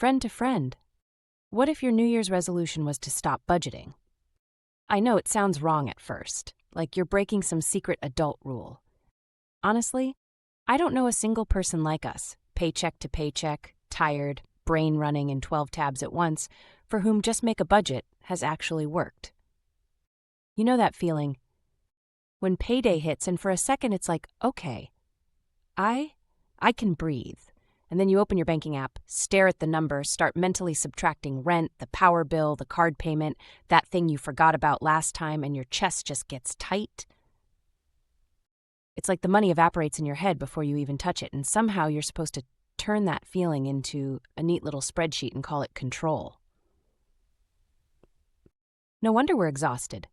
Friend to friend, what if your New Year's resolution was to stop budgeting? I know it sounds wrong at first, like you're breaking some secret adult rule. Honestly, I don't know a single person like us, paycheck to paycheck, tired, brain running in 12 tabs at once, for whom just make a budget has actually worked. You know that feeling? When payday hits and for a second it's like, okay, I can breathe. And then you open your banking app, stare at the number, start mentally subtracting rent, the power bill, the card payment, that thing you forgot about last time, and your chest just gets tight. It's like the money evaporates in your head before you even touch it, and somehow you're supposed to turn that feeling into a neat little spreadsheet and call it control. No wonder we're exhausted.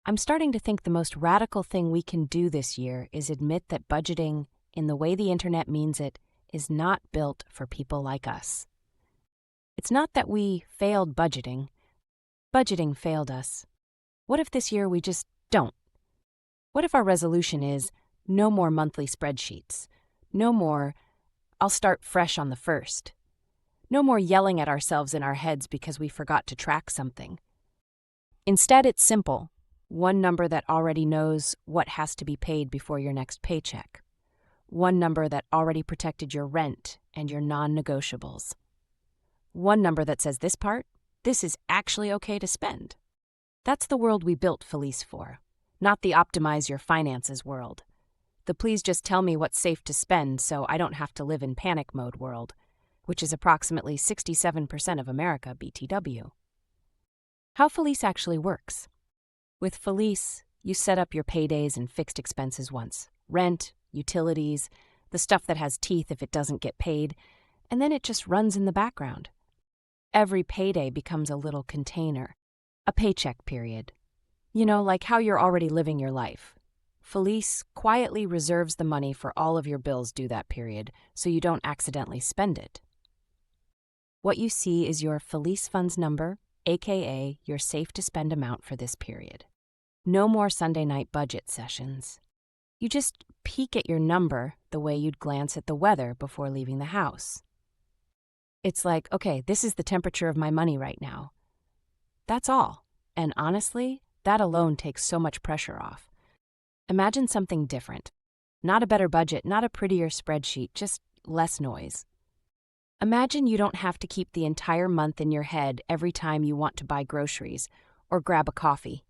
I'm starting to think the most radical thing we can do this year is admit that budgeting, in the way the internet means it, is not built for people like us. It's not that we failed budgeting. Budgeting failed us. What if this year we just don't? What if our resolution is no more monthly spreadsheets? No more, I'll start fresh on the 1st. No more yelling at ourselves in our heads because we forgot to track something. Instead, it's simple. One number that already knows what has to be paid before your next paycheck. One number that already protected your rent and your non-negotiables. One number that says this is actually okay to spend. That's the world we built Felice for, not the optimize your finances world. The please just tell me what's safe to spend so I don't have to live in panic mode world, which is approximately 67% of America BTW. How Felice actually works. With Felice, you set up your paydays and fixed expenses once. Rent, utilities, the stuff that has teeth if it doesn't get paid, and then it just runs in the background. Every payday becomes a little container, a paycheck period. You know, like how you're already living your life. Felice quietly reserves the money for all of your bills due that period, so you don't accidentally spend it. What you see is your Felice funds number, aka your safe to spend amount for this period. No more Sunday night budget sessions. You just peek at your number the way you'd glance at the weather before leaving the house. It's like, okay, this is the temperature of my money right now. That's all. And honestly, that alone takes so much pressure off. Imagine something different. Not a better budget, not a prettier spreadsheet, just less noise. Imagine you don't have to keep the entire month in your head every time you want to buy groceries or grab a coffee.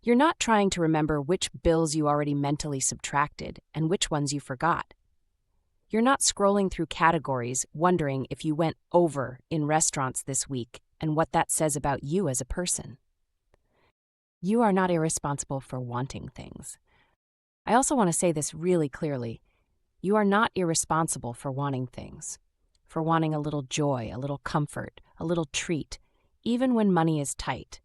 You're not trying to remember which bills you already mentally subtracted and which ones you forgot. You're not scrolling through categories wondering if you went over in restaurants this week and what that says about you as a person. You are not irresponsible for wanting things. I also want to say this really clearly. You are not irresponsible for wanting things, for wanting a little joy, a little comfort, a little treat, even when money is tight.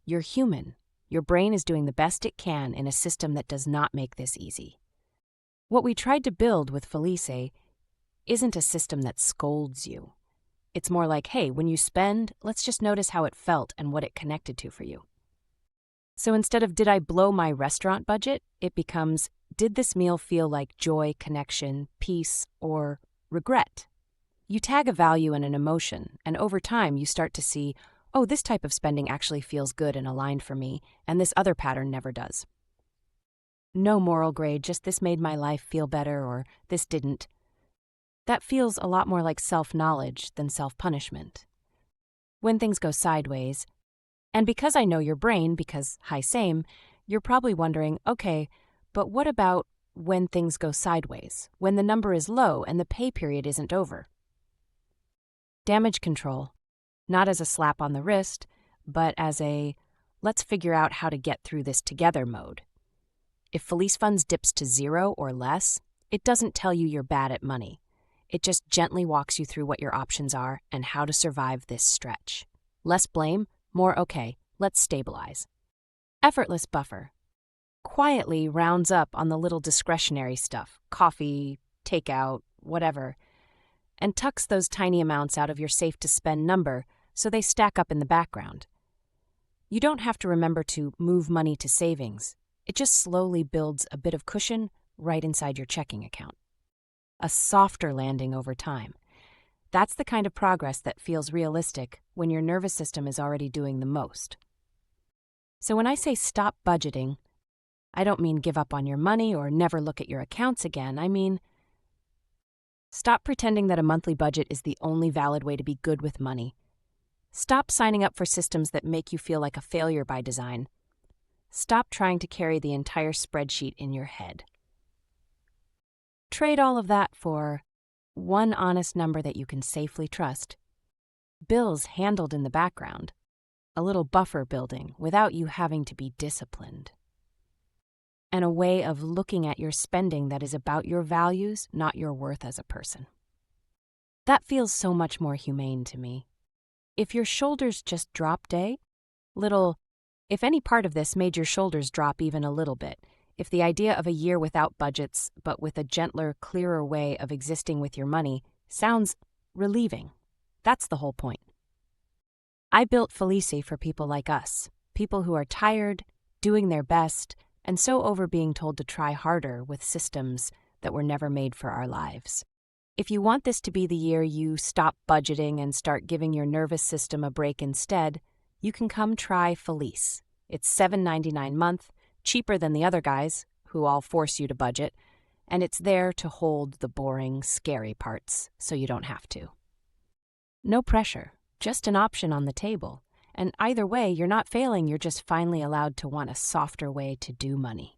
You're human. Your brain is doing the best it can in a system that does not make this easy. What we tried to build with Felice isn't a system that scolds you. It's more like, hey, when you spend, let's just notice how it felt and what it connected to for you. So instead of did I blow my restaurant budget, it becomes, did this meal feel like joy, connection, peace, or regret? You tag a value and an emotion, and over time you start to see, oh, this type of spending actually feels good and aligned for me, and this other pattern never does. No moral grade, just this made my life feel better or this didn't. That feels a lot more like self-knowledge than self-punishment. When things go sideways, and because I know your brain, because hi same, you're probably wondering, okay, but what about when things go sideways, when the number is low and the pay period isn't over? Damage control. Not as a slap on the wrist, but as a, let's figure out how to get through this together mode. If Felice Funds dips to 0 or less, it doesn't tell you you're bad at money. It just gently walks you through what your options are and how to survive this stretch. Less blame, more okay, let's stabilize. Effortless buffer. Quietly rounds up on the little discretionary stuff, coffee, takeout, whatever, and tucks those tiny amounts out of your safe-to-spend number so they stack up in the background. You don't have to remember to move money to savings. It just slowly builds a bit of cushion right inside your checking account. A softer landing over time. That's the kind of progress that feels realistic when your nervous system is already doing the most. So when I say stop budgeting, I don't mean give up on your money or never look at your accounts again. I mean, stop pretending that a monthly budget is the only valid way to be good with money. Stop signing up for systems that make you feel like a failure by design. Stop trying to carry the entire spreadsheet in your head. Trade all of that for one honest number that you can safely trust. Bills handled in the background. A little buffer building without you having to be disciplined. And a way of looking at your spending that is about your values, not your worth as a person. That feels so much more humane to me. If your shoulders just drop day, if any part of this made your shoulders drop even a little bit, if the idea of a year without budgets, but with a gentler, clearer way of existing with your money, sounds relieving, that's the whole point. I built Felici for people like us, people who are tired, doing their best, and so over being told to try harder with systems that were never made for our lives. If you want this to be the year you stop budgeting and start giving your nervous system a break instead, you can come try Felice. It's $7.99 a month, cheaper than the other guys, who all force you to budget, and it's there to hold the boring, scary parts so you don't have to. No pressure, just an option on the table. And either way, you're not failing, you're just finally allowed to want a softer way to do money.